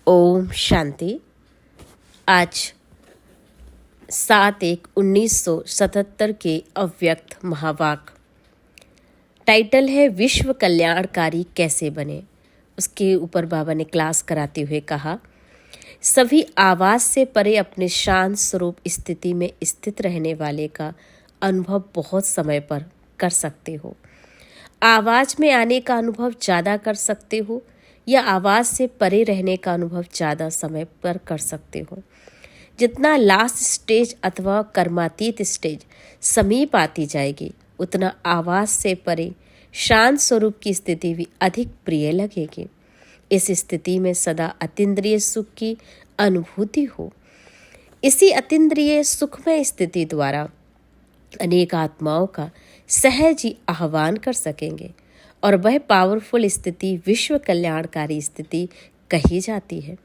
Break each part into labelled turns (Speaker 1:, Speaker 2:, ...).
Speaker 1: ओम शांति। आज 7/1/1977 के अव्यक्त महावाक्य। टाइटल है विश्व कल्याणकारी कैसे बने। उसके ऊपर बाबा ने क्लास कराते हुए कहा, सभी आवाज से परे अपने शांत स्वरूप स्थिति में स्थित रहने वाले का अनुभव बहुत समय पर कर सकते हो। आवाज में आने का अनुभव ज़्यादा कर सकते हो या आवाज से परे रहने का अनुभव ज़्यादा समय पर कर सकते हो। जितना लास्ट स्टेज अथवा कर्मातीत स्टेज समीप आती जाएगी, उतना आवाज से परे शांत स्वरूप की स्थिति भी अधिक प्रिय लगेगी। इस स्थिति में सदा अतीन्द्रिय सुख की अनुभूति हो। इसी अतीन्द्रिय सुखमय स्थिति द्वारा अनेक आत्माओं का सहज ही आह्वान कर सकेंगे और वह पावरफुल स्थिति विश्व कल्याणकारी स्थिति कही जाती है।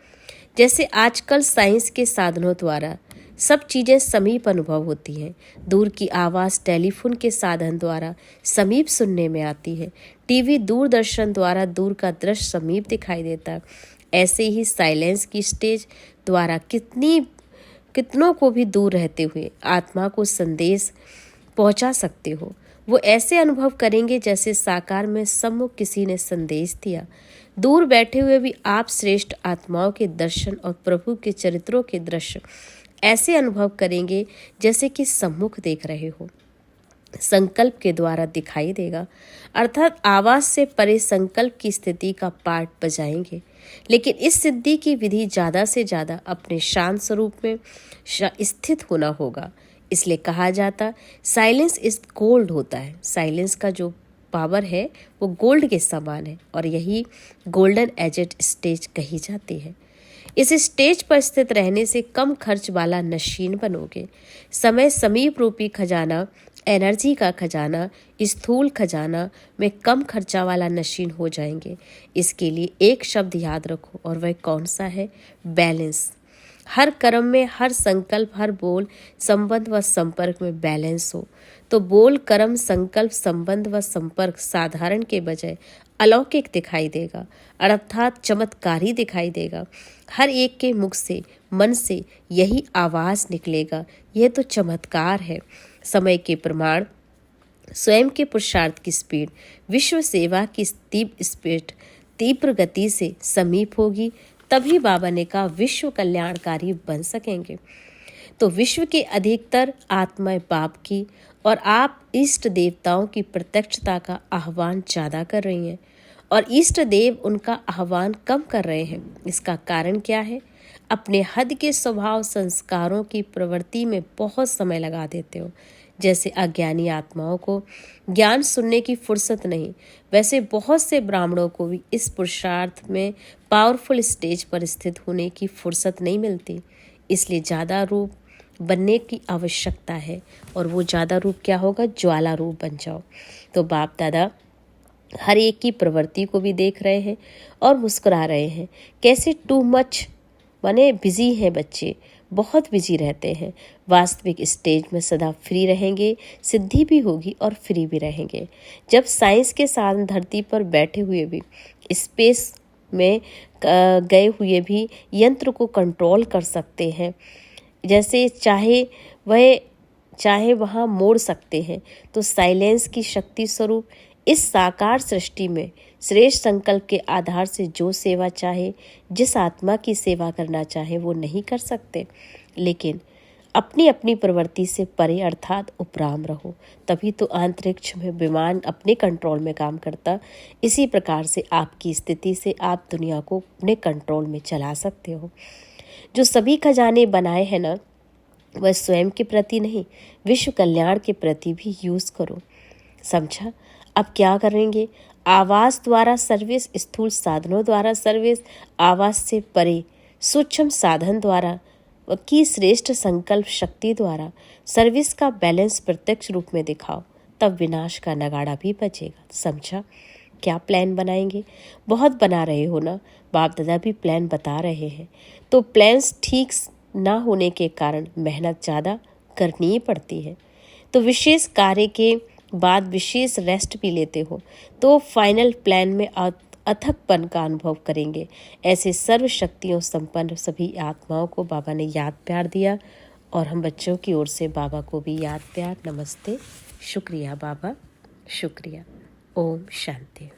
Speaker 1: जैसे आजकल साइंस के साधनों द्वारा सब चीज़ें समीप अनुभव होती हैं। दूर की आवाज़ टेलीफोन के साधन द्वारा समीप सुनने में आती है। टीवी दूरदर्शन द्वारा दूर का दृश्य समीप दिखाई देता है। ऐसे ही साइलेंस की स्टेज द्वारा कितनों को भी दूर रहते हुए आत्मा को संदेश पहुंचा सकते हो। वो ऐसे अनुभव करेंगे जैसे साकार में सम्मुख किसी ने संदेश दिया। दूर बैठे हुए भी आप श्रेष्ठ आत्माओं के दर्शन और प्रभु के चरित्रों के दृश्य ऐसे अनुभव करेंगे जैसे कि सम्मुख देख रहे हो। संकल्प के द्वारा दिखाई देगा, अर्थात आवाज से परे संकल्प की स्थिति का पार्ट बजाएंगे। लेकिन इस सिद्धि की विधि ज़्यादा से ज़्यादा अपने शांत स्वरूप में स्थित होना होगा। इसलिए कहा जाता साइलेंस इज गोल्ड होता है। साइलेंस का जो पावर है वो गोल्ड के समान है और यही गोल्डन एजेड स्टेज कही जाती है। इस स्टेज पर स्थित रहने से कम खर्च वाला नशीन बनोगे। समय समीप रूपी खजाना, एनर्जी का खजाना, स्थूल खजाना में कम खर्चा वाला नशीन हो जाएंगे। इसके लिए एक शब्द याद रखो और वह कौन सा है? बैलेंस। हर कर्म में, हर संकल्प, हर बोल, संबंध व संपर्क में बैलेंस हो तो बोल, कर्म, संकल्प, संबंध व संपर्क साधारण के बजाय अलौकिक दिखाई देगा, अर्थात चमत्कारी दिखाई देगा। हर एक के मुख से, मन से यही आवाज निकलेगा, यह तो चमत्कार है। समय के प्रमाण, स्वयं के पुरुषार्थ की स्पीड, विश्व सेवा की स्पीड तीव्र गति से समीप होगी, तभी बाबा ने कहा विश्व कल्याणकारी बन सकेंगे। तो विश्व के अधिकतर आत्माएं बाप की और आप इष्ट देवताओं की प्रत्यक्षता का आह्वान ज़्यादा कर रही हैं और इष्ट देव उनका आह्वान कम कर रहे हैं। इसका कारण क्या है? अपने हद के स्वभाव संस्कारों की प्रवृत्ति में बहुत समय लगा देते हो। जैसे अज्ञानी आत्माओं को ज्ञान सुनने की फुर्सत नहीं, वैसे बहुत से ब्राह्मणों को भी इस पुरुषार्थ में पावरफुल स्टेज पर स्थित होने की फुर्सत नहीं मिलती। इसलिए ज़्यादा रूप बनने की आवश्यकता है और वो ज़्यादा रूप क्या होगा? ज्वाला रूप बन जाओ। तो बाप दादा हर एक की प्रवृत्ति को भी देख रहे हैं और मुस्कुरा रहे हैं। कैसे टू मच माने बिजी हैं बच्चे, बहुत बिजी रहते हैं। वास्तविक स्टेज में सदा फ्री रहेंगे, सिद्धि भी होगी और फ्री भी रहेंगे। जब साइंस के साथ धरती पर बैठे हुए भी, स्पेस में गए हुए भी यंत्र को कंट्रोल कर सकते हैं, जैसे चाहे वहाँ मोड़ सकते हैं, तो साइलेंस की शक्ति स्वरूप इस साकार सृष्टि में श्रेष्ठ संकल्प के आधार से जो सेवा चाहे, जिस आत्मा की सेवा करना चाहे वो नहीं कर सकते। लेकिन अपनी अपनी प्रवृत्ति से परे अर्थात उपराम रहो, तभी तो अंतरिक्ष में विमान अपने कंट्रोल में काम करता। इसी प्रकार से आपकी स्थिति से आप दुनिया को अपने कंट्रोल में चला सकते हो। जो सभी खजाने बनाए हैं ना, वह स्वयं के प्रति नहीं, विश्व कल्याण के प्रति भी यूज करो। समझा? अब क्या करेंगे? आवाज द्वारा सर्विस, स्थूल साधनों द्वारा सर्विस, आवाज से परे सूक्ष्म साधन द्वारा की श्रेष्ठ संकल्प शक्ति द्वारा सर्विस का बैलेंस प्रत्यक्ष रूप में दिखाओ, तब विनाश का नगाड़ा भी बचेगा। समझा? क्या प्लान बनाएंगे? बहुत बना रहे हो ना, बाप दादा भी प्लान बता रहे हैं। तो प्लान्स ठीक ना होने के कारण मेहनत ज़्यादा करनी ही पड़ती है। तो विशेष कार्य के बाद विशेष रेस्ट भी लेते हो तो फाइनल प्लान में अथकपन का अनुभव करेंगे। ऐसे सर्व शक्तियों संपन्न सभी आत्माओं को बाबा ने याद प्यार दिया और हम बच्चों की ओर से बाबा को भी याद प्यार नमस्ते। शुक्रिया बाबा, शुक्रिया। ओम शांति।